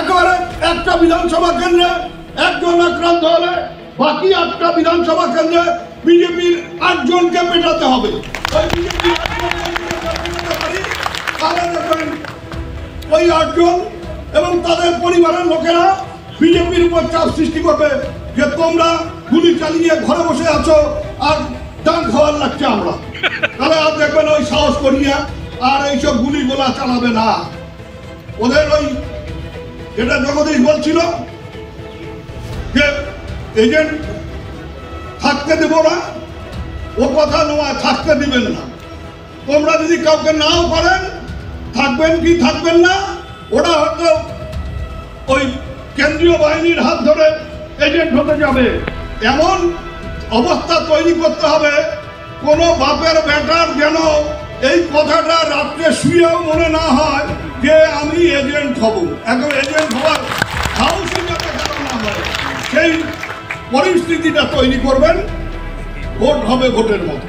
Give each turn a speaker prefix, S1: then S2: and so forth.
S1: একেবারে একটা বিধানসভা কেন্দ্রে একজন আক্রান্ত হলে বাকি 8টা বিধানসভা কেন্দ্রে বিজেপির 8 জনকে পেটাতে হবে। ওই বিজেপির 8 জনকে পেটাতে পারি, তাহলে দেখবেন ওই 8 জন এবং তাদের পরিবারের লোকেরা বিজেপির উপর চাপ সৃষ্টি করবে যে তোমরা গুলি চালিয়ে ঘরে বসে আছো আর ডান খাওয়ার লাগছে আমরা। তাহলে আর দেখবেন ওই সাহস করিয়া আর এইসব গুলি গোলা চালাবে না। ওদের ওই যেটা জগদীশ বলছিল যে এজেন্ট থাকতে দেব না, ও কথা নয়, থাকতে দিবেন না। তোমরা যদি কাউকে নাও করেন, থাকবেন কি থাকবেন না, ওটা হয়তো ওই কেন্দ্রীয় বাহিনীর হাত ধরে এজেন্ট হতে যাবে। এমন অবস্থা তৈরি করতে হবে কোনো বাপের বেটার যেন এই কথাটা রাত্রে শুয়েও মনে না হয় যে আমি এজেন্ট হব। এখন এজেন্ট হওয়ার সাহসী যাতে কারণ না হয়, সেই পরিস্থিতিটা তৈরি করবেন। ভোট হবে ভোটের মতো।